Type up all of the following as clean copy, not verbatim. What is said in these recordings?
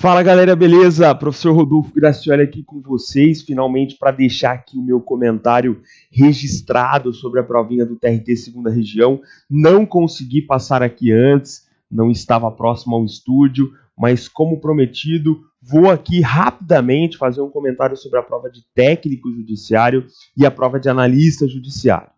Fala galera, beleza? Professor Rodolfo Gracioli aqui com vocês, finalmente para deixar aqui o meu comentário registrado sobre a provinha do TRT Segunda Região. Não consegui passar aqui antes, não estava próximo ao estúdio, mas como prometido, vou aqui rapidamente fazer um comentário sobre a prova de técnico judiciário e a prova de analista judiciário.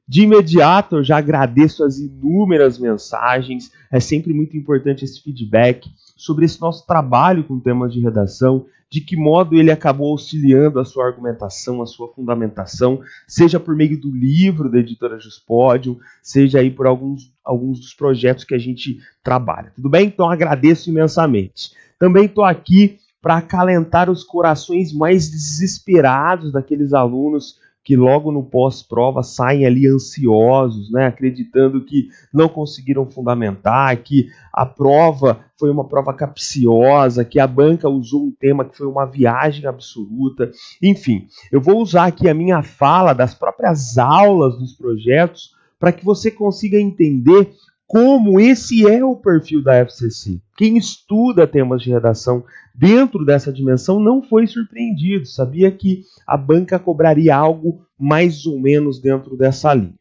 De imediato, eu já agradeço as inúmeras mensagens, é sempre muito importante esse feedback sobre esse nosso trabalho com temas de redação, de que modo ele acabou auxiliando a sua argumentação, a sua fundamentação, seja por meio do livro da editora Juspodium, seja aí por alguns dos projetos que a gente trabalha. Tudo bem? Então agradeço imensamente. Também estou aqui para acalentar os corações mais desesperados daqueles alunos que logo no pós-prova saem ali ansiosos, né, acreditando que não conseguiram fundamentar, que a prova foi uma prova capciosa, que a banca usou um tema que foi uma viagem absoluta. Enfim, eu vou usar aqui a minha fala das próprias aulas dos projetos para que você consiga entender como esse é o perfil da FCC. Quem estuda temas de redação dentro dessa dimensão não foi surpreendido, sabia que a banca cobraria algo mais ou menos dentro dessa linha.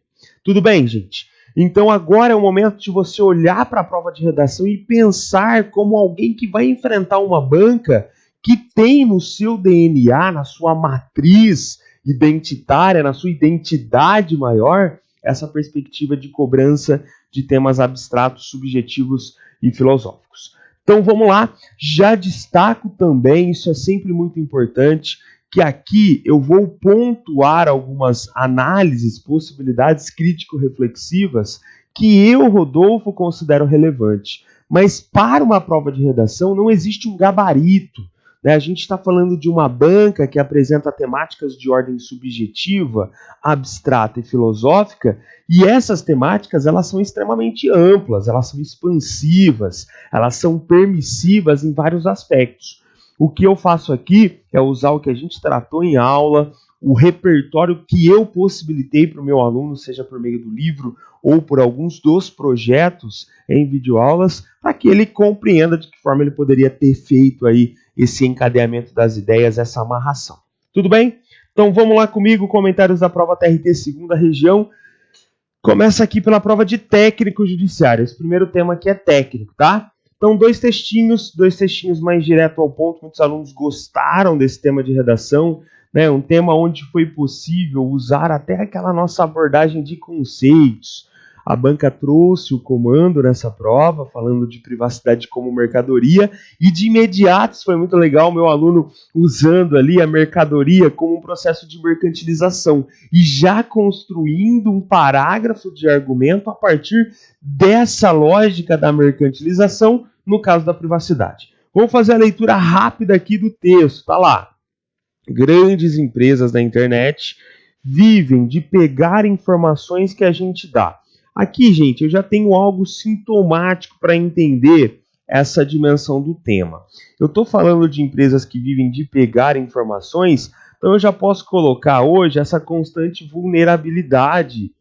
Tudo bem, gente? Então agora é o momento de você olhar para a prova de redação e pensar como alguém que vai enfrentar uma banca que tem no seu DNA, na sua matriz identitária, na sua identidade maior, essa perspectiva de cobrança de temas abstratos, subjetivos e filosóficos. Então vamos lá, já destaco também, isso é sempre muito importante, que aqui eu vou pontuar algumas análises, possibilidades crítico-reflexivas que eu, Rodolfo, considero relevante. Mas para uma prova de redação não existe um gabarito. A gente está falando de uma banca que apresenta temáticas de ordem subjetiva, abstrata e filosófica, e essas temáticas elas são extremamente amplas, elas são expansivas, elas são permissivas em vários aspectos. O que eu faço aqui é usar o que a gente tratou em aula, o repertório que eu possibilitei para o meu aluno, seja por meio do livro ou por alguns dos projetos em videoaulas, para que ele compreenda de que forma ele poderia ter feito aí esse encadeamento das ideias, essa amarração. Tudo bem? Então vamos lá comigo, comentários da prova TRT Segunda Região. Começa aqui pela prova de técnico judiciário. Esse primeiro tema aqui é técnico, tá? Então dois textinhos mais direto ao ponto. Muitos alunos gostaram desse tema de redação, né? Um tema onde foi possível usar até aquela nossa abordagem de conceitos. A banca trouxe o comando nessa prova, falando de privacidade como mercadoria, e de imediato, isso foi muito legal, meu aluno usando ali a mercadoria como um processo de mercantilização, e já construindo um parágrafo de argumento a partir dessa lógica da mercantilização, no caso da privacidade. Vamos fazer a leitura rápida aqui do texto, tá lá. Grandes empresas da internet vivem de pegar informações que a gente dá. Aqui, gente, eu já tenho algo sintomático para entender essa dimensão do tema. Eu estou falando de empresas que vivem de pegar informações, então eu já posso colocar hoje essa constante vulnerabilidade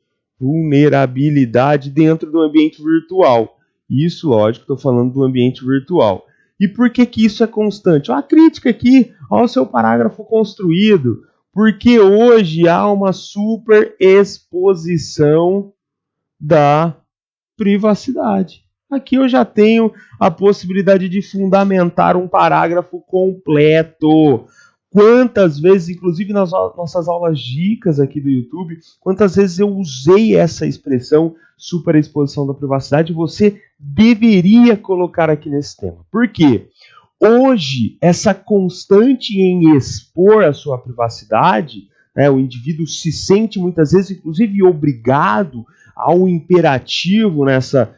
dentro do ambiente virtual. Isso, lógico, estou falando do ambiente virtual. E por que isso é constante? Olha a crítica aqui, olha o seu parágrafo construído. Porque hoje há uma superexposição da privacidade. Aqui eu já tenho a possibilidade de fundamentar um parágrafo completo. Quantas vezes, inclusive nas nossas aulas dicas aqui do YouTube, quantas vezes eu usei essa expressão superexposição da privacidade, você deveria colocar aqui nesse tema. Por quê? Hoje, essa constante em expor a sua privacidade, o indivíduo se sente muitas vezes, inclusive, obrigado ao imperativo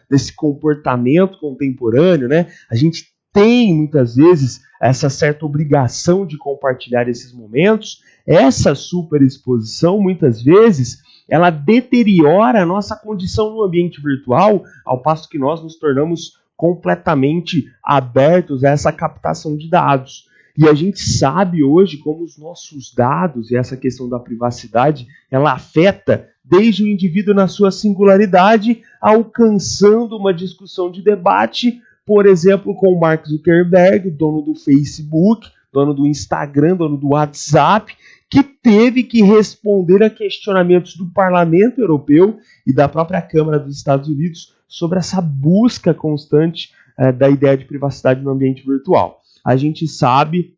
desse comportamento contemporâneo, né? A gente tem, muitas vezes, essa certa obrigação de compartilhar esses momentos. Essa superexposição, muitas vezes, ela deteriora a nossa condição no ambiente virtual, ao passo que nós nos tornamos completamente abertos a essa captação de dados. E a gente sabe hoje como os nossos dados e essa questão da privacidade, ela afeta desde o indivíduo na sua singularidade, alcançando uma discussão de debate por exemplo, com o Mark Zuckerberg, dono do Facebook, dono do Instagram, dono do WhatsApp, que teve que responder a questionamentos do Parlamento Europeu e da própria Câmara dos Estados Unidos sobre essa busca constante da ideia de privacidade no ambiente virtual. A gente sabe,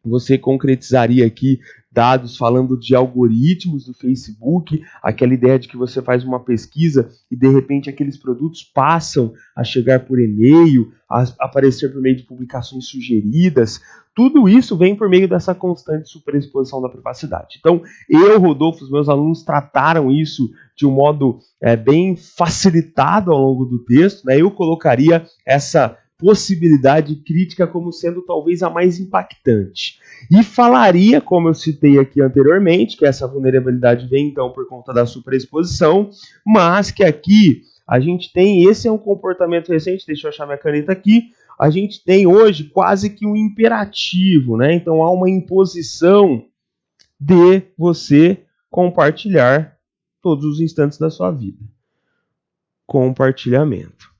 você concretizaria aqui dados falando de algoritmos do Facebook, aquela ideia de que você faz uma pesquisa e de repente aqueles produtos passam a chegar por e-mail, a aparecer por meio de publicações sugeridas. Tudo isso vem por meio dessa constante superexposição da privacidade. Então, Rodolfo, os meus alunos trataram isso de um modo bem facilitado ao longo do texto, né? Eu colocaria essa possibilidade crítica como sendo talvez a mais impactante. E falaria, como eu citei aqui anteriormente, que essa vulnerabilidade vem então por conta da superexposição, mas que aqui a gente tem, esse é um comportamento recente, deixa eu achar minha caneta aqui, a gente tem hoje quase que um imperativo, né? Então há uma imposição de você compartilhar todos os instantes da sua vida. Compartilhamento.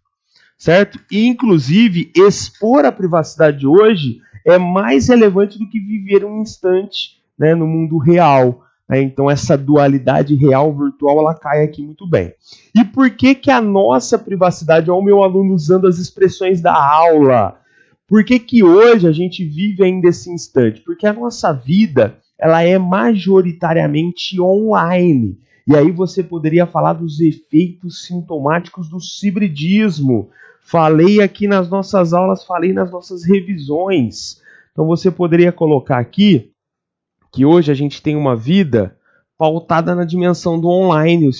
Certo? E, inclusive, expor a privacidade hoje é mais relevante do que viver um instante, né, no mundo real. Né? Então, essa dualidade real-virtual, ela cai aqui muito bem. E por que a nossa privacidade, olha o meu aluno usando as expressões da aula, por que hoje a gente vive ainda esse instante? Porque a nossa vida, ela é majoritariamente online. E aí você poderia falar dos efeitos sintomáticos do hibridismo. Falei aqui nas nossas aulas, falei nas nossas revisões. Então você poderia colocar aqui que hoje a gente tem uma vida pautada na dimensão do online, o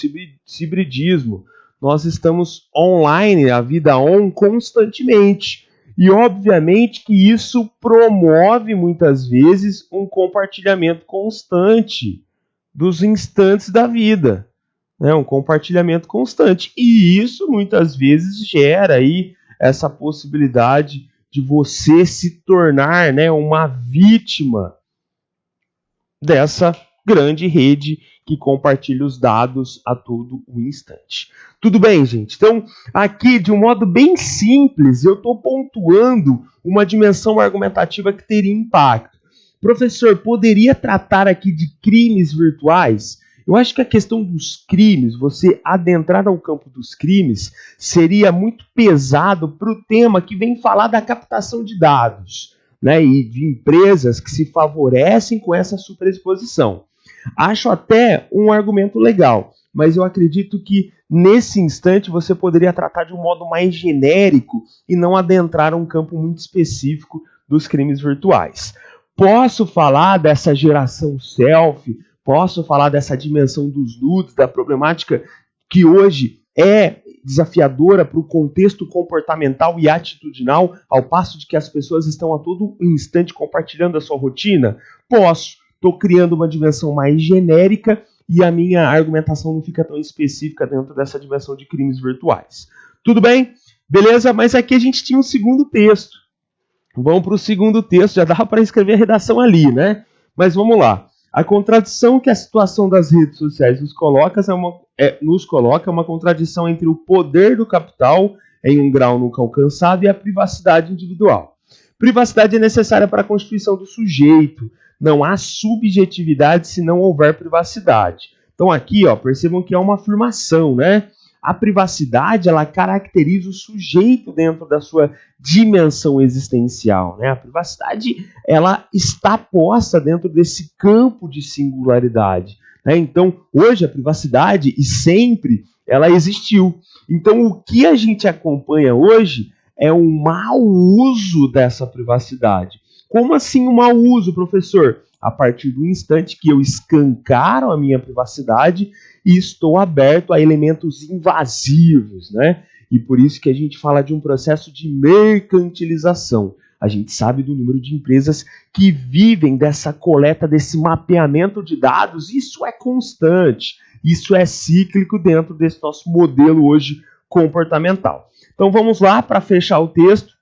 hibridismo. Nós estamos online, a vida on, constantemente. E obviamente que isso promove muitas vezes um compartilhamento constante dos instantes da vida. Um compartilhamento constante. E isso muitas vezes gera aí essa possibilidade de você se tornar, né, uma vítima dessa grande rede que compartilha os dados a todo o instante. Tudo bem, gente? Então, aqui, de um modo bem simples, eu estou pontuando uma dimensão argumentativa que teria impacto. Professor, poderia tratar aqui de crimes virtuais? Eu acho que a questão dos crimes, você adentrar ao campo dos crimes, seria muito pesado para o tema que vem falar da captação de dados, né, e de empresas que se favorecem com essa superexposição. Acho até um argumento legal, mas eu acredito que nesse instante você poderia tratar de um modo mais genérico e não adentrar a um campo muito específico dos crimes virtuais. Posso falar dessa geração selfie, posso falar dessa dimensão dos nudes, da problemática que hoje é desafiadora para o contexto comportamental e atitudinal, ao passo de que as pessoas estão a todo instante compartilhando a sua rotina? Posso. Estou criando uma dimensão mais genérica e a minha argumentação não fica tão específica dentro dessa dimensão de crimes virtuais. Tudo bem? Beleza? Mas aqui a gente tinha um segundo texto. Vamos para o segundo texto, já dava para escrever a redação ali, né? Mas vamos lá. A contradição que a situação das redes sociais nos coloca é uma contradição entre o poder do capital em um grau nunca alcançado e a privacidade individual. Privacidade é necessária para a constituição do sujeito. Não há subjetividade se não houver privacidade. Então aqui, percebam que é uma afirmação, né? A privacidade, ela caracteriza o sujeito dentro da sua dimensão existencial, né? A privacidade, ela está posta dentro desse campo de singularidade, né? Então, hoje a privacidade, e sempre, ela existiu. Então, o que a gente acompanha hoje é um mau uso dessa privacidade. Como assim um mau uso, professor? A partir do instante que eu escancaro a minha privacidade e estou aberto a elementos invasivos, né? E por isso que a gente fala de um processo de mercantilização. A gente sabe do número de empresas que vivem dessa coleta, desse mapeamento de dados. Isso é constante, isso é cíclico dentro desse nosso modelo hoje comportamental. Então vamos lá, para fechar o texto,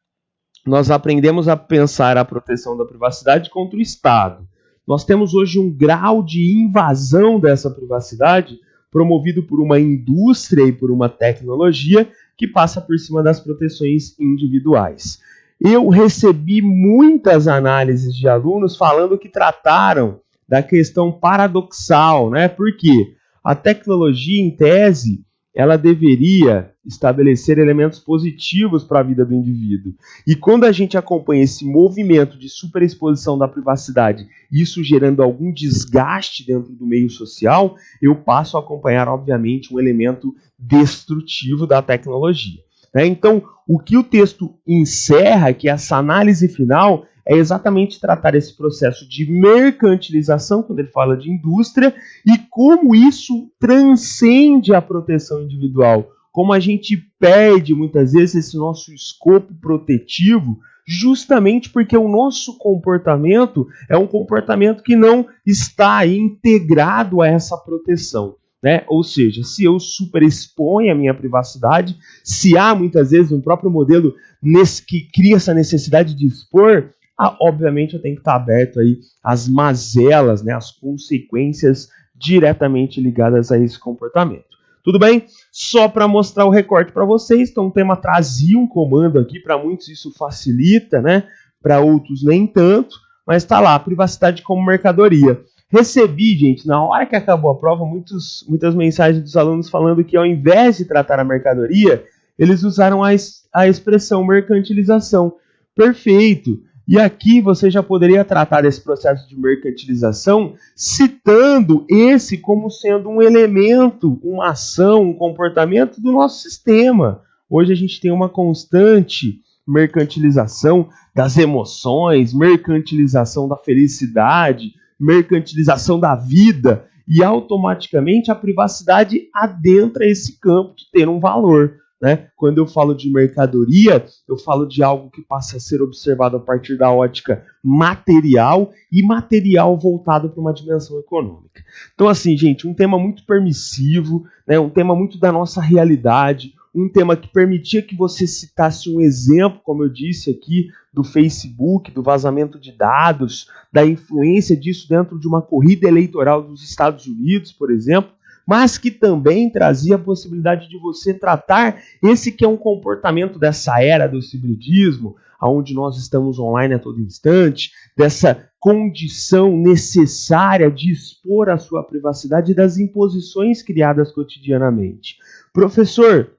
nós aprendemos a pensar a proteção da privacidade contra o Estado. Nós temos hoje um grau de invasão dessa privacidade promovido por uma indústria e por uma tecnologia que passa por cima das proteções individuais. Eu recebi muitas análises de alunos falando que trataram da questão paradoxal, né? Porque a tecnologia, em tese, ela deveria estabelecer elementos positivos para a vida do indivíduo. E quando a gente acompanha esse movimento de superexposição da privacidade, isso gerando algum desgaste dentro do meio social, eu passo a acompanhar, obviamente, um elemento destrutivo da tecnologia. Então, o que o texto encerra, que é essa análise final, é exatamente tratar esse processo de mercantilização, quando ele fala de indústria, e como isso transcende a proteção individual, como a gente perde muitas vezes esse nosso escopo protetivo, justamente porque o nosso comportamento é um comportamento que não está integrado a essa proteção. Ou seja, se eu superexponho a minha privacidade, se há muitas vezes um próprio modelo que cria essa necessidade de expor, obviamente eu tenho que estar aberto aí às mazelas, às consequências diretamente ligadas a esse comportamento. Tudo bem? Só para mostrar o recorte para vocês, então o tema trazia um comando aqui, para muitos isso facilita, para outros nem tanto, mas está lá, privacidade como mercadoria. Recebi, gente, na hora que acabou a prova, muitas mensagens dos alunos falando que ao invés de tratar a mercadoria, eles usaram a expressão mercantilização. Perfeito! E aqui você já poderia tratar desse processo de mercantilização citando esse como sendo um elemento, uma ação, um comportamento do nosso sistema. Hoje a gente tem uma constante mercantilização das emoções, mercantilização da felicidade, mercantilização da vida, e automaticamente a privacidade adentra esse campo de ter um valor. Quando eu falo de mercadoria, eu falo de algo que passa a ser observado a partir da ótica material e material voltado para uma dimensão econômica. Então, assim, gente, um tema muito permissivo, um tema muito da nossa realidade, um tema que permitia que você citasse um exemplo, como eu disse aqui, do Facebook, do vazamento de dados, da influência disso dentro de uma corrida eleitoral dos Estados Unidos, por exemplo, mas que também trazia a possibilidade de você tratar esse que é um comportamento dessa era do hibridismo, onde nós estamos online a todo instante, dessa condição necessária de expor a sua privacidade e das imposições criadas cotidianamente. Professor,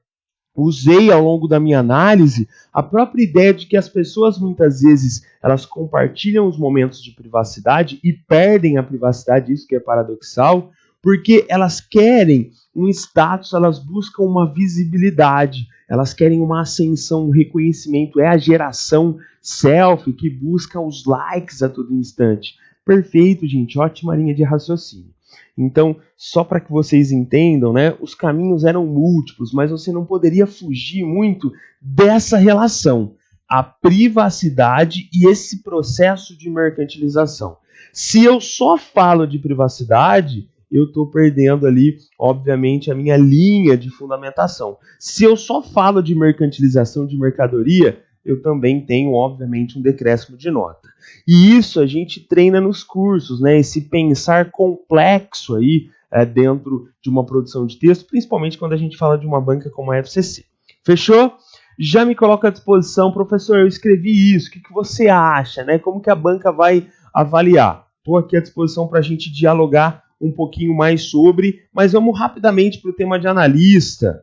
usei ao longo da minha análise a própria ideia de que as pessoas muitas vezes elas compartilham os momentos de privacidade e perdem a privacidade, isso que é paradoxal, porque elas querem um status, elas buscam uma visibilidade, elas querem uma ascensão, um reconhecimento, é a geração selfie que busca os likes a todo instante. Perfeito, gente, ótima linha de raciocínio. Então, só para que vocês entendam, os caminhos eram múltiplos, mas você não poderia fugir muito dessa relação, a privacidade e esse processo de mercantilização. Se eu só falo de privacidade, eu estou perdendo ali, obviamente, a minha linha de fundamentação. Se eu só falo de mercantilização de mercadoria, eu também tenho, obviamente, um decréscimo de nota. E isso a gente treina nos cursos, esse pensar complexo aí dentro de uma produção de texto, principalmente quando a gente fala de uma banca como a FCC. Fechou? Já me coloco à disposição, professor, eu escrevi isso, o que você acha? Como que a banca vai avaliar? Estou aqui à disposição para a gente dialogar um pouquinho mais sobre, mas vamos rapidamente para o tema de analista.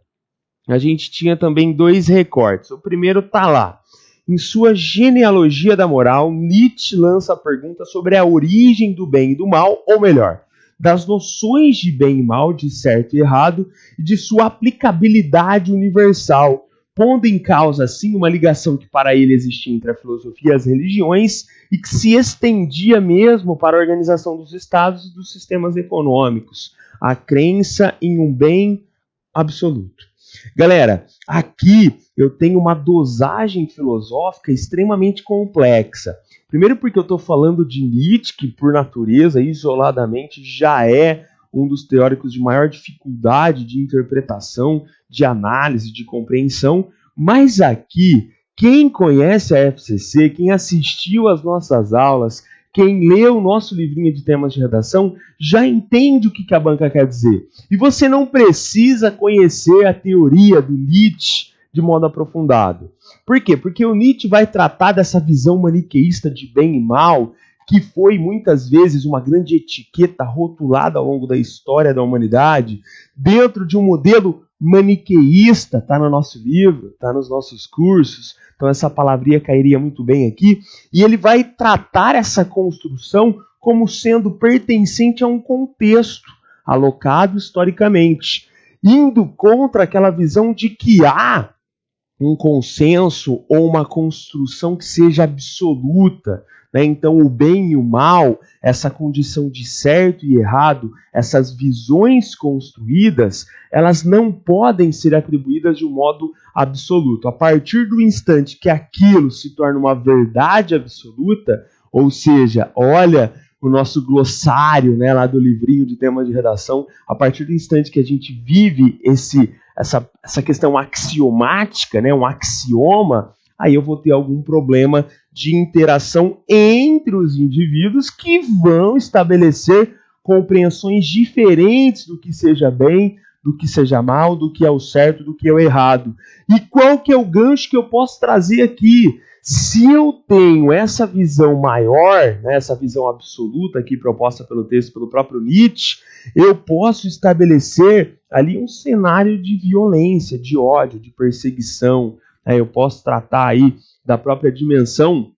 A gente tinha também 2 recortes. O primeiro está lá. Em sua Genealogia da Moral, Nietzsche lança a pergunta sobre a origem do bem e do mal, ou melhor, das noções de bem e mal, de certo e errado, e de sua aplicabilidade universal, pondo em causa, assim, uma ligação que para ele existia entre a filosofia e as religiões e que se estendia mesmo para a organização dos estados e dos sistemas econômicos, a crença em um bem absoluto. Galera, aqui eu tenho uma dosagem filosófica extremamente complexa. Primeiro porque eu estou falando de Nietzsche, que por natureza, isoladamente, já é um dos teóricos de maior dificuldade de interpretação, de análise, de compreensão, mas aqui, quem conhece a FCC, quem assistiu às nossas aulas, quem leu o nosso livrinho de temas de redação, já entende o que a banca quer dizer. E você não precisa conhecer a teoria do Nietzsche de modo aprofundado. Por quê? Porque o Nietzsche vai tratar dessa visão maniqueísta de bem e mal, que foi muitas vezes uma grande etiqueta rotulada ao longo da história da humanidade, dentro de um modelo maniqueísta, está no nosso livro, está nos nossos cursos, então essa palavrinha cairia muito bem aqui, e ele vai tratar essa construção como sendo pertencente a um contexto, alocado historicamente, indo contra aquela visão de que há um consenso ou uma construção que seja absoluta, né? Então o bem e o mal, essa condição de certo e errado, essas visões construídas, elas não podem ser atribuídas de um modo absoluto. A partir do instante que aquilo se torna uma verdade absoluta, ou seja, olha o nosso glossário, né, lá do livrinho de temas de redação, a partir do instante que a gente vive essa questão axiomática, né, um axioma, aí eu vou ter algum problema de interação entre os indivíduos que vão estabelecer compreensões diferentes do que seja bem, do que seja mal, do que é o certo, do que é o errado. E qual que é o gancho que eu posso trazer aqui? Se eu tenho essa visão maior, né, essa visão absoluta aqui proposta pelo texto, pelo próprio Nietzsche, eu posso estabelecer ali um cenário de violência, de ódio, de perseguição. Né? Eu posso tratar aí da própria dimensão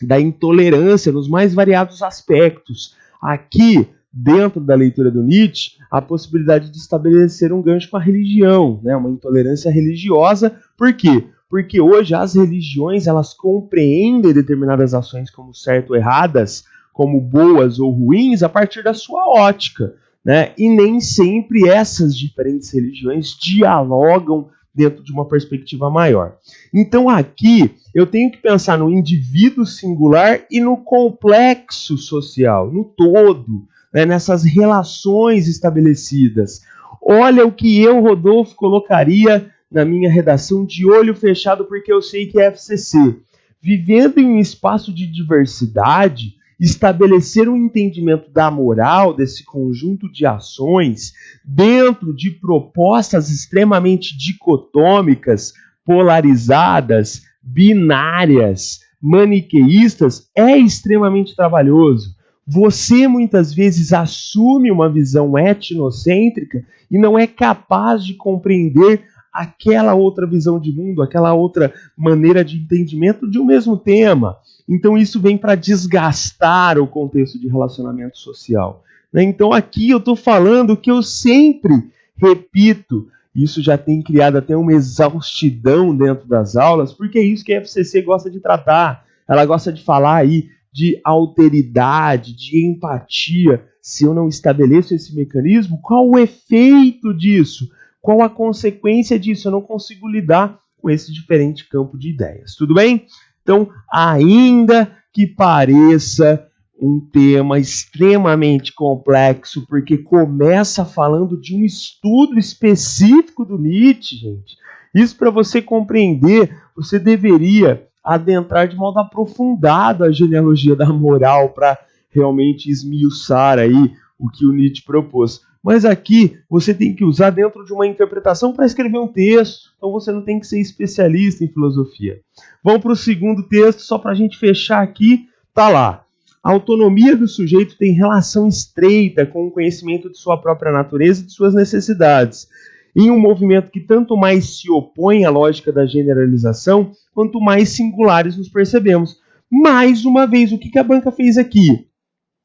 da intolerância nos mais variados aspectos. Aqui, dentro da leitura do Nietzsche, a possibilidade de estabelecer um gancho com a religião, né? Uma intolerância religiosa. Por quê? Porque hoje as religiões elas compreendem determinadas ações como certo ou erradas, como boas ou ruins, a partir da sua ótica, né? E nem sempre essas diferentes religiões dialogam dentro de uma perspectiva maior. Então aqui eu tenho que pensar no indivíduo singular e no complexo social, no todo, né? Nessas relações estabelecidas. Olha o que eu, Rodolfo, colocaria na minha redação de olho fechado, porque eu sei que é FCC. Vivendo em um espaço de diversidade, estabelecer um entendimento da moral, desse conjunto de ações, dentro de propostas extremamente dicotômicas, polarizadas, binárias, maniqueístas, é extremamente trabalhoso. Você muitas vezes assume uma visão etnocêntrica e não é capaz de compreender aquela outra visão de mundo, aquela outra maneira de entendimento de um mesmo tema. Então isso vem para desgastar o contexto de relacionamento social. Então aqui eu estou falando que eu sempre repito, isso já tem criado até uma exaustidão dentro das aulas, porque é isso que a FCC gosta de tratar. Ela gosta de falar aí de alteridade, de empatia. Se eu não estabeleço esse mecanismo, qual o efeito disso? Qual a consequência disso? Eu não consigo lidar com esse diferente campo de ideias. Tudo bem? Então, ainda que pareça um tema extremamente complexo, porque começa falando de um estudo específico do Nietzsche, gente. Isso para você compreender, você deveria adentrar de modo aprofundado a genealogia da moral para realmente esmiuçar aí o que o Nietzsche propôs. Mas aqui você tem que usar dentro de uma interpretação para escrever um texto. Então você não tem que ser especialista em filosofia. Vamos para o segundo texto, só para a gente fechar aqui. Tá lá. A autonomia do sujeito tem relação estreita com o conhecimento de sua própria natureza e de suas necessidades. Em um movimento que tanto mais se opõe à lógica da generalização, quanto mais singulares nos percebemos. Mais uma vez, o que a banca fez aqui?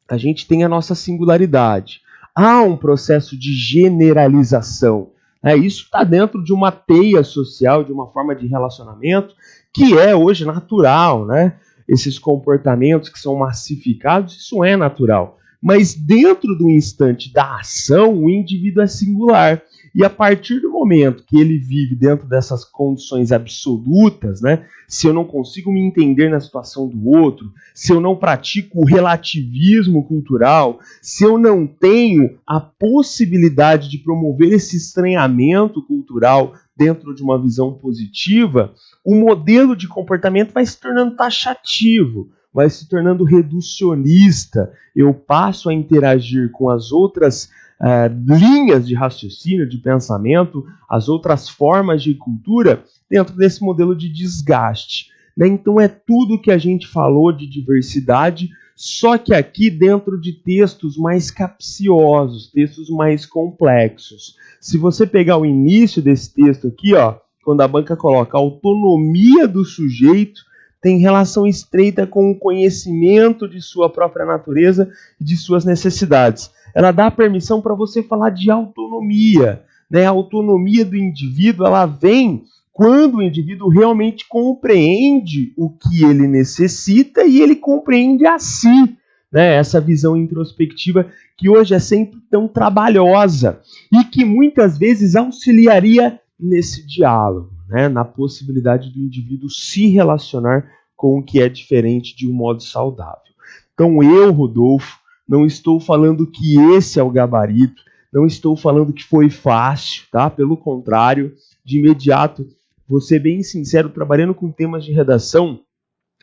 A gente tem a nossa singularidade. Há um processo de generalização. Isso está dentro de uma teia social, de uma forma de relacionamento, que é hoje natural. Esses comportamentos que são massificados, isso é natural. Mas dentro do instante da ação, o indivíduo é singular. E a partir do momento que ele vive dentro dessas condições absolutas, se eu não consigo me entender na situação do outro, se eu não pratico o relativismo cultural, se eu não tenho a possibilidade de promover esse estranhamento cultural dentro de uma visão positiva, o modelo de comportamento vai se tornando taxativo, vai se tornando reducionista. Eu passo a interagir com as outras linhas de raciocínio, de pensamento, as outras formas de cultura dentro desse modelo de desgaste, né? Então é tudo que a gente falou de diversidade, só que aqui dentro de textos mais capciosos, textos mais complexos. Se você pegar o início desse texto aqui, ó, quando a banca coloca a autonomia do sujeito, tem relação estreita com o conhecimento de sua própria natureza e de suas necessidades. Ela dá permissão para você falar de autonomia, né? A autonomia do indivíduo, ela vem quando o indivíduo realmente compreende o que ele necessita e ele compreende a si, né? Essa visão introspectiva que hoje é sempre tão trabalhosa e que muitas vezes auxiliaria nesse diálogo, né? Na possibilidade do indivíduo se relacionar com o que é diferente de um modo saudável. Então eu, Rodolfo, não estou falando que esse é o gabarito, não estou falando que foi fácil, tá? Pelo contrário, de imediato, vou ser bem sincero, trabalhando com temas de redação,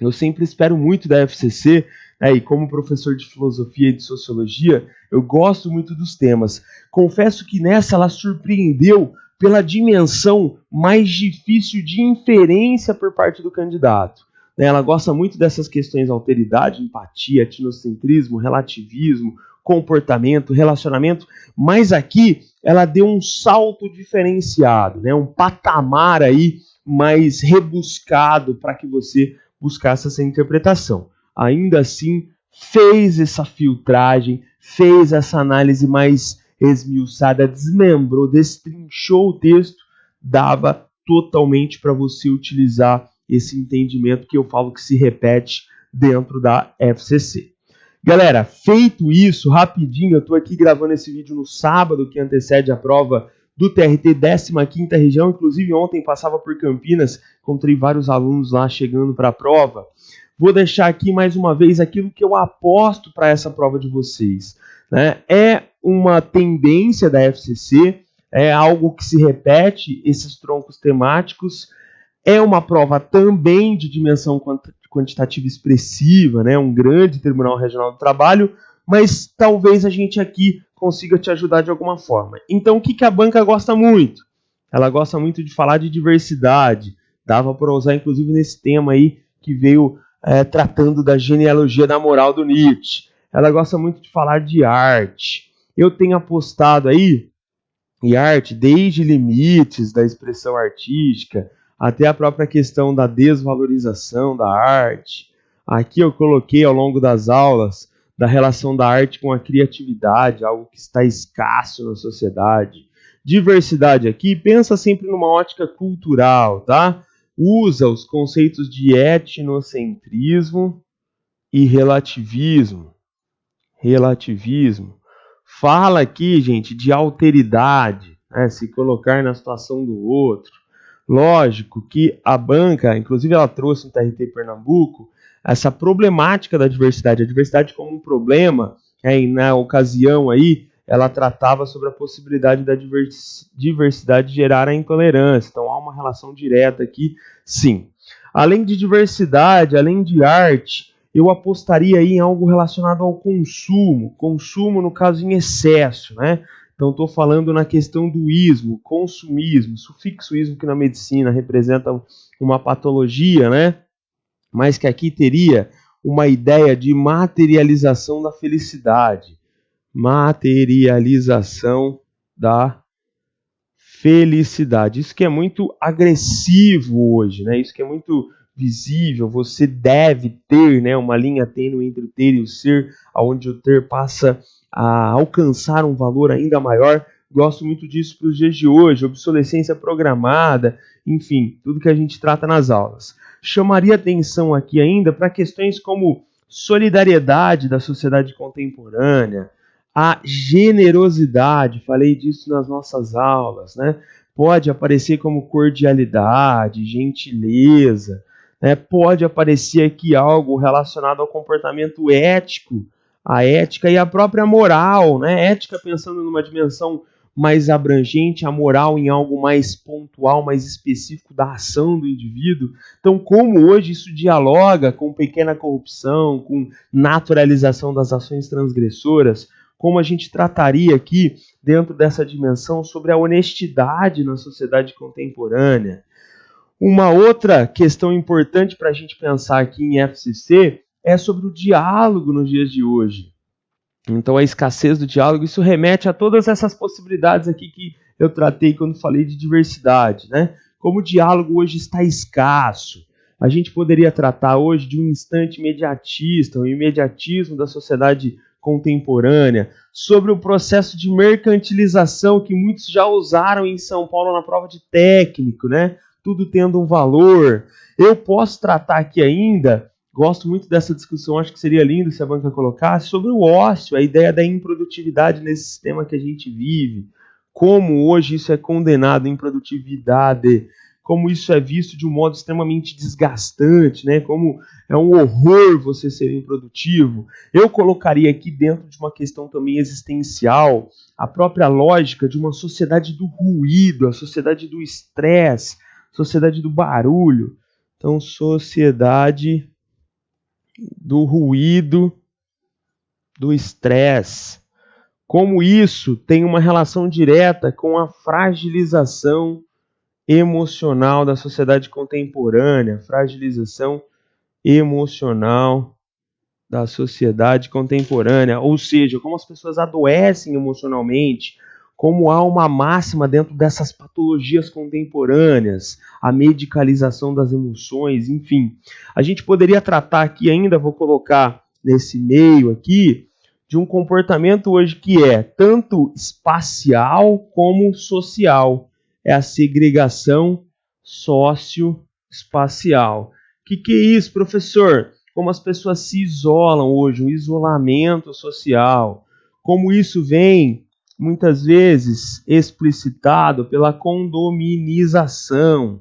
eu sempre espero muito da FCC, né, e como professor de filosofia e de sociologia, eu gosto muito dos temas. Confesso que nessa ela surpreendeu pela dimensão mais difícil de inferência por parte do candidato. Ela gosta muito dessas questões: alteridade, empatia, etnocentrismo, relativismo, comportamento, relacionamento, mas aqui ela deu um salto diferenciado, né? Um patamar aí mais rebuscado para que você buscasse essa interpretação. Ainda assim, fez essa filtragem, fez essa análise mais esmiuçada, desmembrou, destrinchou o texto, dava totalmente para você utilizar esse entendimento que eu falo que se repete dentro da FCC. Galera, feito isso, rapidinho, eu estou aqui gravando esse vídeo no sábado, que antecede a prova do TRT 15ª região, inclusive ontem passava por Campinas, encontrei vários alunos lá chegando para a prova. Vou deixar aqui mais uma vez aquilo que eu aposto para essa prova de vocês, né? É uma tendência da FCC, é algo que se repete, esses troncos temáticos. É uma prova também de dimensão quantitativa expressiva, né? Um grande Tribunal Regional do Trabalho, mas talvez a gente aqui consiga te ajudar de alguma forma. Então, o que a banca gosta muito? Ela gosta muito de falar de diversidade. Dava para usar, inclusive, nesse tema aí que veio tratando da genealogia da moral do Nietzsche. Ela gosta muito de falar de arte. Eu tenho apostado aí em arte desde limites da expressão artística, até a própria questão da desvalorização da arte. Aqui eu coloquei ao longo das aulas da relação da arte com a criatividade, algo que está escasso na sociedade. Diversidade aqui, pensa sempre numa ótica cultural, tá? Usa os conceitos de etnocentrismo e relativismo. Fala aqui, gente, de alteridade, né? Se colocar na situação do outro. Lógico que a banca, inclusive ela trouxe no TRT Pernambuco, essa problemática da diversidade, a diversidade como um problema, e na ocasião aí, ela tratava sobre a possibilidade da diversidade gerar a intolerância. Então há uma relação direta aqui, sim. Além de diversidade, além de arte, eu apostaria aí em algo relacionado ao consumo no caso em excesso, né? Então estou falando na questão do ismo, consumismo, sufixo ismo que na medicina representa uma patologia, né? Mas que aqui teria uma ideia de materialização da felicidade. Materialização da felicidade. Isso que é muito agressivo hoje, né? Isso que é muito visível. Você deve ter, né, uma linha tênue entre o ter e o ser, onde o ter passa a alcançar um valor ainda maior. Gosto muito disso para os dias de hoje, obsolescência programada, enfim, tudo que a gente trata nas aulas. Chamaria atenção aqui ainda para questões como solidariedade da sociedade contemporânea, a generosidade, falei disso nas nossas aulas, né? Pode aparecer como cordialidade, gentileza, né? Pode aparecer aqui algo relacionado ao comportamento ético, a ética e a própria moral, né? Ética pensando numa dimensão mais abrangente, a moral em algo mais pontual, mais específico da ação do indivíduo. Então, como hoje isso dialoga com pequena corrupção, com naturalização das ações transgressoras, como a gente trataria aqui, dentro dessa dimensão, sobre a honestidade na sociedade contemporânea. Uma outra questão importante para a gente pensar aqui em FCC é sobre o diálogo nos dias de hoje. Então, a escassez do diálogo, isso remete a todas essas possibilidades aqui que eu tratei quando falei de diversidade, né? Como o diálogo hoje está escasso. A gente poderia tratar hoje de um instante imediatista, o imediatismo da sociedade contemporânea, sobre o processo de mercantilização que muitos já usaram em São Paulo na prova de técnico, né? Tudo tendo um valor. Eu posso tratar aqui ainda, gosto muito dessa discussão, acho que seria lindo se a banca colocasse, sobre o ócio, a ideia da improdutividade nesse sistema que a gente vive. Como hoje isso é condenado, improdutividade, como isso é visto de um modo extremamente desgastante, né? Como é um horror você ser improdutivo. Eu colocaria aqui dentro de uma questão também existencial a própria lógica de uma sociedade do ruído, a sociedade do estresse, sociedade do barulho. Então, sociedade do ruído, do estresse. Como isso tem uma relação direta com a fragilização emocional da sociedade contemporânea, fragilização emocional da sociedade contemporânea, ou seja, como as pessoas adoecem emocionalmente, como há uma máxima dentro dessas patologias contemporâneas, a medicalização das emoções, enfim. A gente poderia tratar aqui ainda, vou colocar nesse meio aqui, de um comportamento hoje que é tanto espacial como social. É a segregação socioespacial. Que é isso, professor? Como as pessoas se isolam hoje, o isolamento social. Como isso vem, muitas vezes, explicitado pela condominização,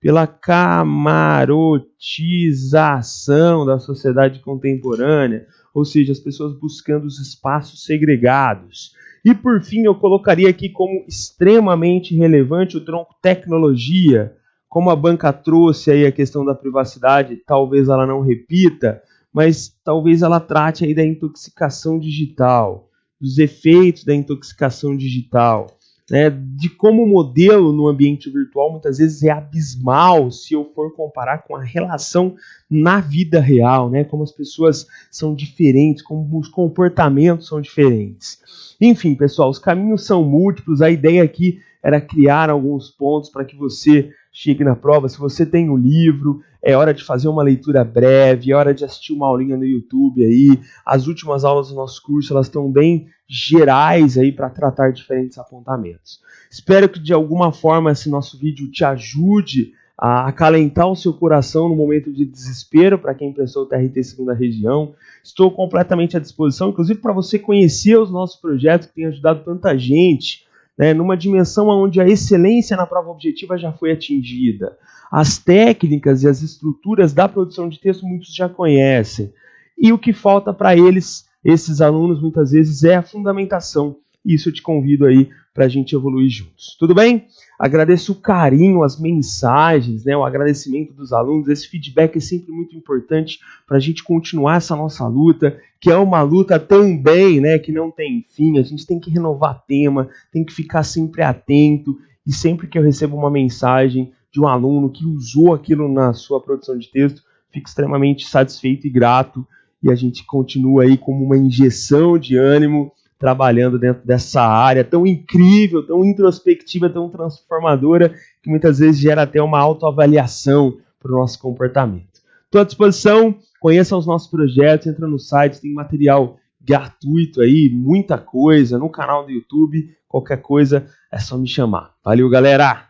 pela camarotização da sociedade contemporânea, ou seja, as pessoas buscando os espaços segregados. E, por fim, eu colocaria aqui como extremamente relevante o tronco tecnologia, como a banca trouxe aí a questão da privacidade, talvez ela não repita, mas talvez ela trate aí da intoxicação digital, dos efeitos da intoxicação digital, né, de como o modelo no ambiente virtual muitas vezes é abismal se eu for comparar com a relação na vida real, né, como as pessoas são diferentes, como os comportamentos são diferentes. Enfim, pessoal, os caminhos são múltiplos, a ideia aqui era criar alguns pontos para que você chegue na prova. Se você tem um livro, é hora de fazer uma leitura breve, é hora de assistir uma aulinha no YouTube aí. As últimas aulas do nosso curso, elas estão bem gerais aí para tratar diferentes apontamentos. Espero que de alguma forma esse nosso vídeo te ajude a acalentar o seu coração no momento de desespero para quem prestou o TRT Segunda Região. Estou completamente à disposição, inclusive para você conhecer os nossos projetos que têm ajudado tanta gente, né, numa dimensão onde a excelência na prova objetiva já foi atingida. As técnicas e as estruturas da produção de texto muitos já conhecem. E o que falta para eles, esses alunos, muitas vezes, é a fundamentação. E isso eu te convido aí para a gente evoluir juntos. Tudo bem? Agradeço o carinho, as mensagens, né, o agradecimento dos alunos. Esse feedback é sempre muito importante para a gente continuar essa nossa luta, que é uma luta também, né, que não tem fim. A gente tem que renovar tema, tem que ficar sempre atento. E sempre que eu recebo uma mensagem de um aluno que usou aquilo na sua produção de texto, fico extremamente satisfeito e grato. E a gente continua aí como uma injeção de ânimo, trabalhando dentro dessa área tão incrível, tão introspectiva, tão transformadora, que muitas vezes gera até uma autoavaliação para o nosso comportamento. Estou à disposição, conheça os nossos projetos, entra no site, tem material gratuito aí, muita coisa, no canal do YouTube, qualquer coisa é só me chamar. Valeu, galera!